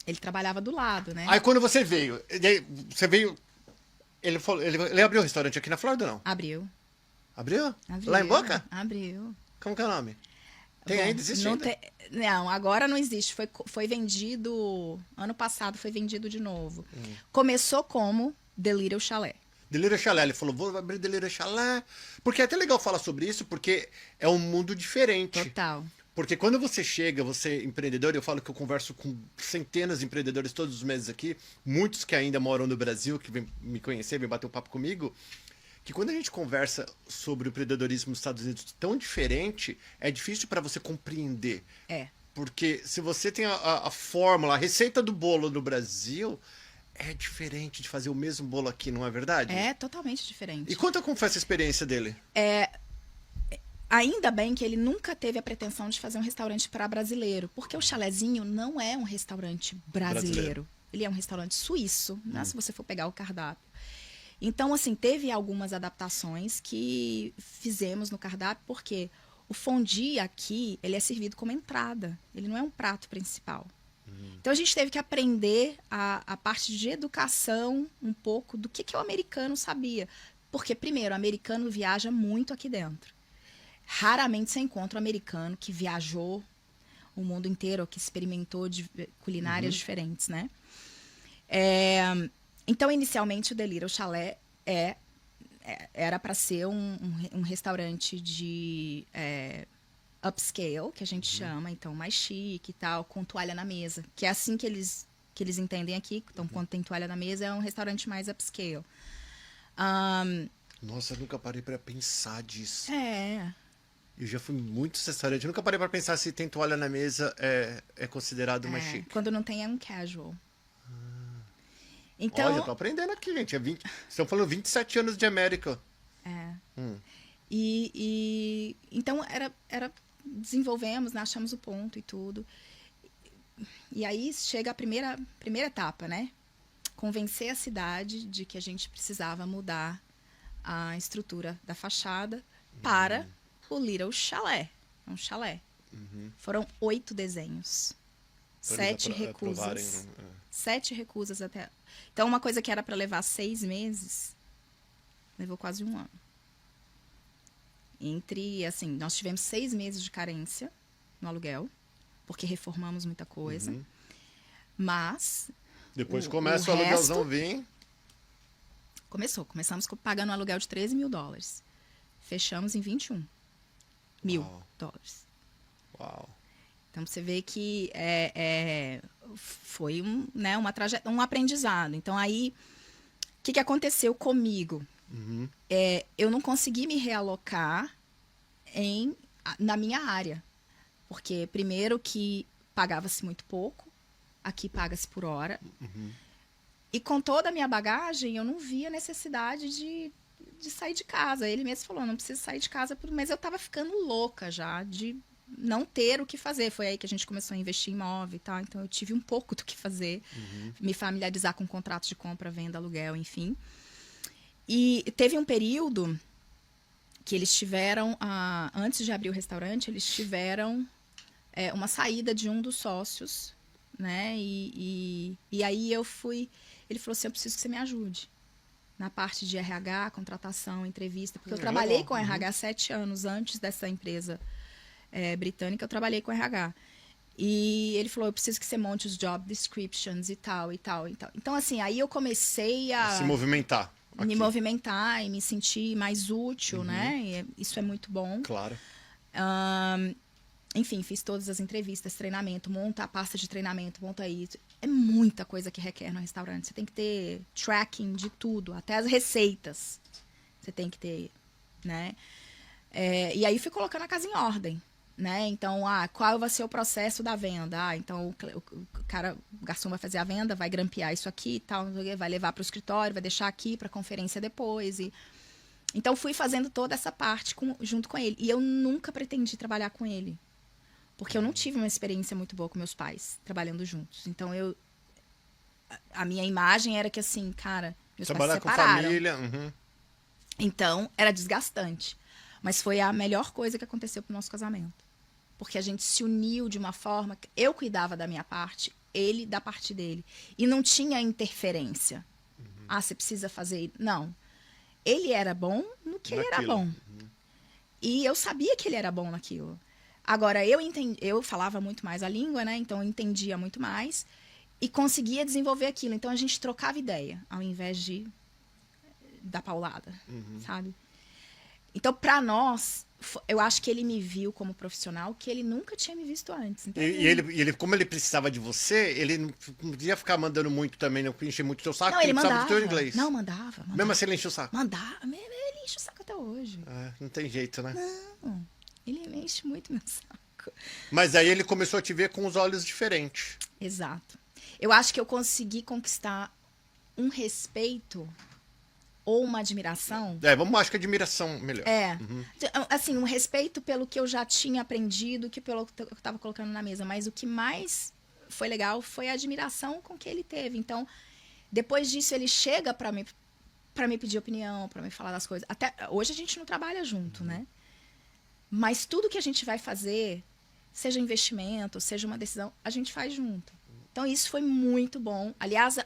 Ele trabalhava do lado, né? Aí quando você veio, você veio. Ele falou, ele abriu um restaurante aqui na Flórida ou não? Abriu, Abriu? Lá em abriu, Boca? abriu. Como que é o nome? Tem Bom, ainda? Existe não ainda? tem. Não, agora não existe. Foi vendido. Ano passado foi vendido de novo. Começou como The Little Chalet. Delírio Chalé, ele falou, vou abrir Delírio Chalé. Porque é até legal falar sobre isso, porque é um mundo diferente. Total. Porque quando você chega, você é empreendedor, eu falo que eu converso com centenas de empreendedores todos os meses aqui, muitos que ainda moram no Brasil, que vêm me conhecer, vêm bater um papo comigo, que quando a gente conversa sobre o empreendedorismo nos Estados Unidos tão diferente, é difícil para você compreender. É. Porque se você tem a fórmula, a receita do bolo no Brasil, é diferente de fazer o mesmo bolo aqui, não é verdade? É totalmente E diferente. conta como foi essa experiência dele. Ainda bem que ele nunca teve a pretensão de fazer um restaurante para brasileiro, porque o Chalezinho não é um restaurante brasileiro. Ele é um restaurante suíço, né, se você for pegar o cardápio. Então, assim, teve algumas adaptações que fizemos no cardápio, porque o fondue aqui, ele é servido como entrada. Ele não é um prato principal. Então, a gente teve que aprender a parte de educação um pouco do que o americano sabia. Porque, primeiro, o americano viaja muito aqui dentro. Raramente você encontra um americano que viajou o mundo inteiro, ou que experimentou de culinárias diferentes, né? Então, inicialmente, o The Little Chalet era para ser um restaurante de upscale, que a gente chama, então, mais chique e tal, com toalha na mesa. Que é assim que eles entendem aqui. Então, quando tem toalha na mesa, é um restaurante mais upscale. Nossa, eu nunca parei pra pensar disso. É. Eu já fui em muitos restaurantes, eu nunca parei pra pensar se tem toalha na mesa é considerado mais chique. Quando não tem, é um casual. Olha, Então, eu tô aprendendo aqui, gente. Estão falando 27 anos de América. então desenvolvemos, né, achamos o ponto e tudo. E aí chega a primeira etapa, né? Convencer a cidade de que a gente precisava mudar a estrutura da fachada para o Little Chalet. Um chalé. Foram 8 desenhos. Pra 7 eles aprovarem, recusas. 7 recusas até. Então, uma coisa que era para levar 6 meses, levou quase 1 ano. Assim, nós tivemos 6 meses de carência no aluguel, porque reformamos muita coisa. Mas Depois o começa o resto aluguelzão vir. começamos pagando um aluguel de $13 mil. Fechamos em 21 mil Uau. dólares. Uau. Então, você vê que foi um aprendizado. Então, aí, o que aconteceu comigo? Eu não consegui me realocar na minha área. Porque, primeiro, que pagava-se muito pouco. Aqui paga-se por hora. E com toda a minha bagagem, eu não via necessidade de sair de casa. Ele mesmo falou, não precisa sair de casa. Mas eu estava ficando louca já de não ter o que fazer. Foi aí que a gente começou a investir em imóvel e tal. Então, eu tive um pouco do que fazer. Me familiarizar com contratos de compra, venda, aluguel, enfim. E teve um período que eles tiveram, antes de abrir o restaurante, eles tiveram uma saída de um dos sócios, né? E aí ele falou assim, eu preciso que você me ajude na parte de RH, contratação, entrevista, porque eu trabalhei legal. com RH 7 anos antes dessa empresa britânica, eu trabalhei com RH. E ele falou, eu preciso que você monte os job descriptions e tal, e tal, e tal. Então, assim, aí eu comecei a Se movimentar. me Aqui. movimentar e me sentir mais útil, né? Isso é muito bom. Claro. Enfim, fiz todas as entrevistas, treinamento, monta a pasta de treinamento, monta isso. É muita coisa que requer no restaurante. Você tem que ter tracking de tudo, até as receitas. Você tem que ter, né? E aí fui colocando a casa em ordem, né? Então, qual vai ser o processo da venda? Então o garçom vai fazer a venda, vai grampear isso aqui e tal, vai levar para o escritório, vai deixar aqui para conferência depois. Então, fui fazendo toda essa parte junto com ele. E eu nunca pretendi trabalhar com ele. Porque eu não tive uma experiência muito boa com meus pais, trabalhando juntos. Então, a minha imagem era que, assim, cara, meus Trabalhar pais se com separaram. família. Então, era desgastante. Mas foi a melhor coisa que aconteceu pro nosso casamento. Porque a gente se uniu de uma forma que eu cuidava da minha parte, ele da parte dele. E não tinha interferência. Ah, você precisa fazer... Não. Ele era bom no que ele era bom. E eu sabia que ele era bom naquilo. Agora, eu falava muito mais a língua, né? Então, eu entendia muito mais. E conseguia desenvolver aquilo. Então, a gente trocava ideia, ao invés de dar paulada, sabe? Então, para nós, eu acho que ele me viu como profissional que ele nunca tinha me visto antes. Então, E ele, como ele precisava de você, ele não podia ficar mandando muito também, não encher muito o seu saco, não, ele precisava mandava. do teu inglês. Não, mandava. Mesmo assim ele encheu o saco. Mandava. Ele enche o saco até hoje. Não tem jeito, né? Não, ele me enche muito meu saco. Mas aí ele começou a te ver com os olhos diferentes. Exato. Eu acho que eu consegui conquistar um respeito ou uma admiração. Acho que admiração melhor. Assim, um respeito pelo que eu já tinha aprendido, pelo que eu estava colocando na mesa. Mas o que mais foi legal foi a admiração com que ele teve. Então, depois disso, ele chega para me pedir opinião, para me falar das coisas. Até hoje a gente não trabalha junto, né? Mas tudo que a gente vai fazer, seja investimento, seja uma decisão, a gente faz junto. Então, isso foi muito bom. Aliás,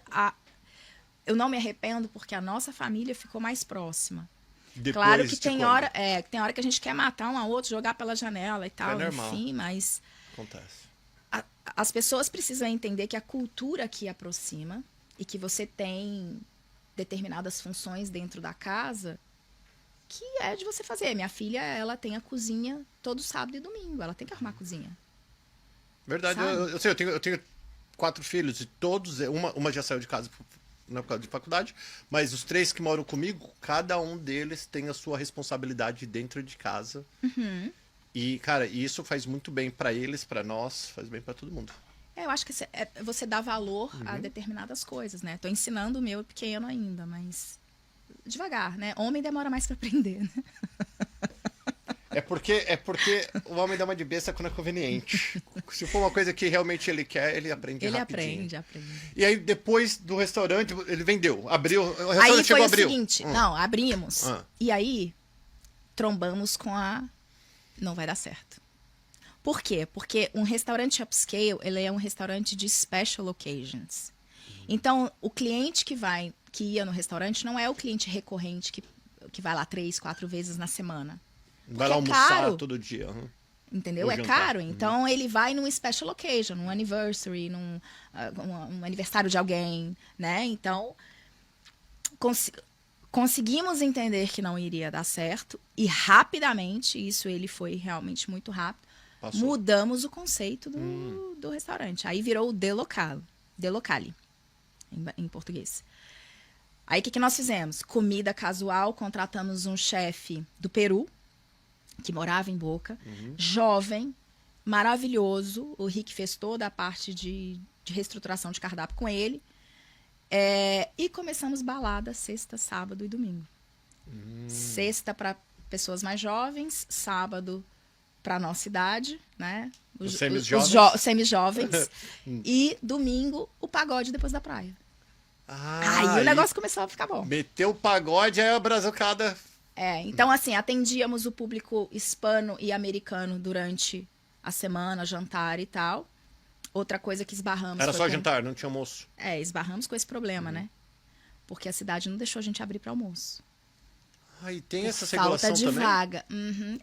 eu não me arrependo porque a nossa família ficou mais próxima. Depois claro que de tem quando? hora que a gente quer matar um ao outro, jogar pela janela e tal, normal. enfim, mas Acontece. as pessoas precisam entender que a cultura aqui aproxima e que você tem determinadas funções dentro da casa que é de você fazer. Minha filha, ela tem a cozinha todo sábado e domingo, ela tem que arrumar a cozinha. Verdade, eu tenho 4 filhos e todos, uma já saiu de casa por causa de faculdade, mas os 3 que moram comigo, cada um deles tem a sua responsabilidade dentro de casa. E, cara, isso faz muito bem pra eles, pra nós, faz bem pra todo mundo. Eu acho que você dá valor a determinadas coisas, né? Tô ensinando o meu pequeno ainda, mas devagar, né? Homem demora mais pra aprender, né? É porque o homem dá uma de besta quando é conveniente. Se for uma coisa que realmente ele quer, ele aprende rapidinho. Ele aprende. E aí, depois do restaurante, ele vendeu, abriu, o restaurante Aí chegou foi a o abrir. seguinte, não, abrimos. E aí, trombamos com não vai dar certo. Por quê? Porque um restaurante upscale, ele é um restaurante de special occasions. Então, o cliente que ia no restaurante não é o cliente recorrente que vai lá 3, 4 vezes na semana. Vai lá almoçar todo dia. Entendeu? Ou É jantar. caro. Então, ele vai num special occasion, num anniversary, num um aniversário de alguém, né? Então, conseguimos entender que não iria dar certo. E rapidamente, ele foi realmente muito rápido, Passou. mudamos o conceito do restaurante. Aí virou o De Locale, em português. Aí, o que nós fizemos? Comida casual, contratamos um chefe do Peru, que morava em Boca, jovem, maravilhoso. O Rick fez toda a parte de reestruturação de cardápio com ele. E começamos balada sexta, sábado e domingo. Sexta para pessoas mais jovens, sábado para nossa idade, né? Os semi-jovens. Semi-jovens. E domingo, o pagode depois da praia. Aí o negócio começou a ficar bom. Meteu o pagode, aí a brazucada... Então, assim, atendíamos o público hispano e americano durante a semana, jantar e tal. Outra coisa que esbarramos... Era só jantar, não tinha almoço. Esbarramos com esse problema, né? Porque a cidade não deixou a gente abrir para almoço. E tem essa regulação falta de também? vaga.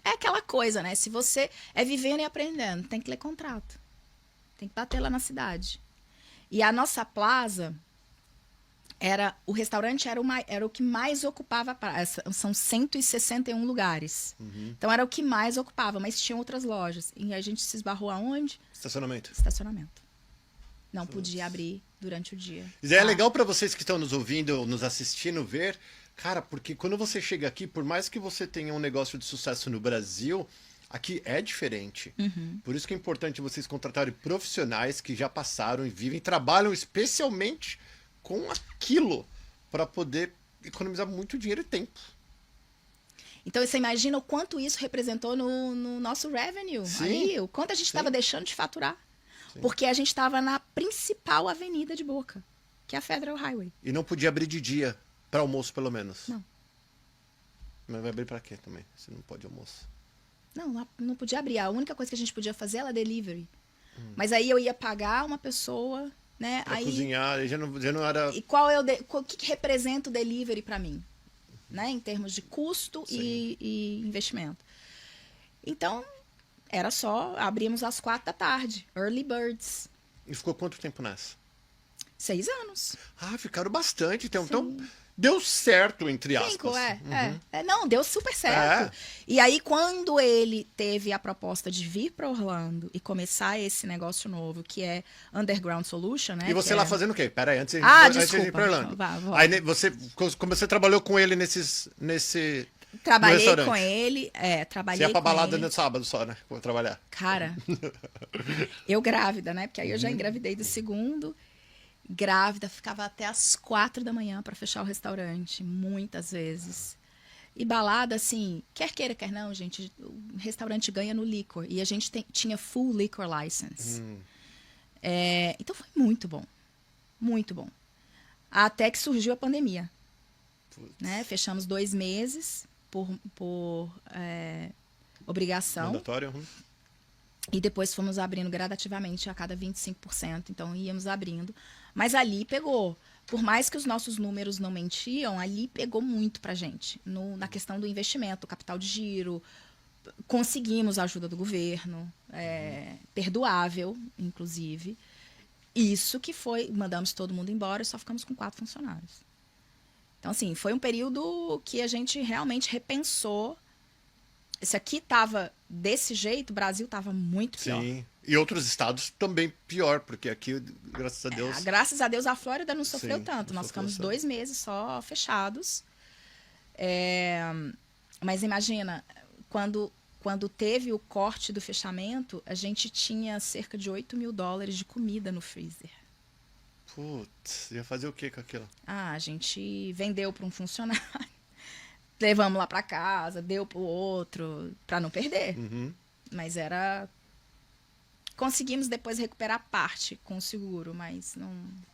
É aquela coisa, né? Se você é vivendo e aprendendo, tem que ler contrato. Tem que bater lá na cidade. E a nossa plaza... o restaurante era o que mais ocupava a praça. São 161 lugares. Então era o que mais ocupava, mas tinha outras lojas. E a gente se esbarrou aonde? Estacionamento. Não podia abrir durante o dia. Isso é legal para vocês que estão nos ouvindo, nos assistindo, ver. Cara, porque quando você chega aqui, por mais que você tenha um negócio de sucesso no Brasil, aqui é diferente. Por isso que é importante vocês contratarem profissionais que já passaram e vivem, trabalham especialmente com aquilo para poder economizar muito dinheiro e tempo. Então, você imagina o quanto isso representou no nosso revenue. Ali, o quanto a gente estava deixando de faturar. Porque a gente estava na principal avenida de Boca, que é a Federal Highway. E não podia abrir de dia, para almoço pelo menos. Não. Mas vai abrir para quê também, se não pode almoço? Não podia abrir. A única coisa que a gente podia fazer era delivery. Mas aí eu ia pagar uma pessoa, né? Pra Aí, cozinhar, já não era... e o que representa o delivery para mim, né? Em termos de custo e investimento. Então, era só, abrimos às 4 da tarde, early birds. E ficou quanto tempo nessa? 6 anos. Ah, ficaram bastante. Então, Sim. deu certo, entre aspas. 5, não, deu super certo. E aí, quando ele teve a proposta de vir para Orlando e começar esse negócio novo, que é Underground Solution, né? E você que lá é... fazendo o quê? Peraí, antes de desculpa. ir pra Orlando. Vá. Aí como você trabalhou com ele nesse Trabalhei com ele, trabalhei Você ia pra com balada ele. no sábado só, né? Vou trabalhar. Cara, eu grávida, né? Porque aí eu já engravidei do segundo. Grávida, ficava até às 4 da manhã para fechar o restaurante, muitas vezes. E balada, assim, quer queira, quer não, gente, o restaurante ganha no liquor. E a gente tinha full liquor license. Então foi muito bom. Muito bom. Até que surgiu a pandemia. Né? Fechamos 2 meses por obrigação. Mandatório. E depois fomos abrindo gradativamente a cada 25%. Então íamos abrindo. Mas ali pegou. Por mais que os nossos números não mentiam, ali pegou muito pra gente. Na questão do investimento, capital de giro. Conseguimos a ajuda do governo. Perdoável, inclusive. Isso que foi... Mandamos todo mundo embora e só ficamos com 4 funcionários. Então, assim, foi um período que a gente realmente repensou. Se aqui estava desse jeito, o Brasil estava muito pior. Sim. E outros estados também pior, porque aqui, graças a Deus... Graças a Deus, a Flórida não sofreu tanto. não Nós sofreu ficamos tanto. 2 meses só fechados. Mas imagina, quando teve o corte do fechamento, a gente tinha cerca de $8.000 de comida no freezer. Putz, ia fazer o que com aquilo? A gente vendeu para um funcionário. Levamos lá para casa, deu para o outro, para não perder. Mas conseguimos depois recuperar parte com o seguro, mas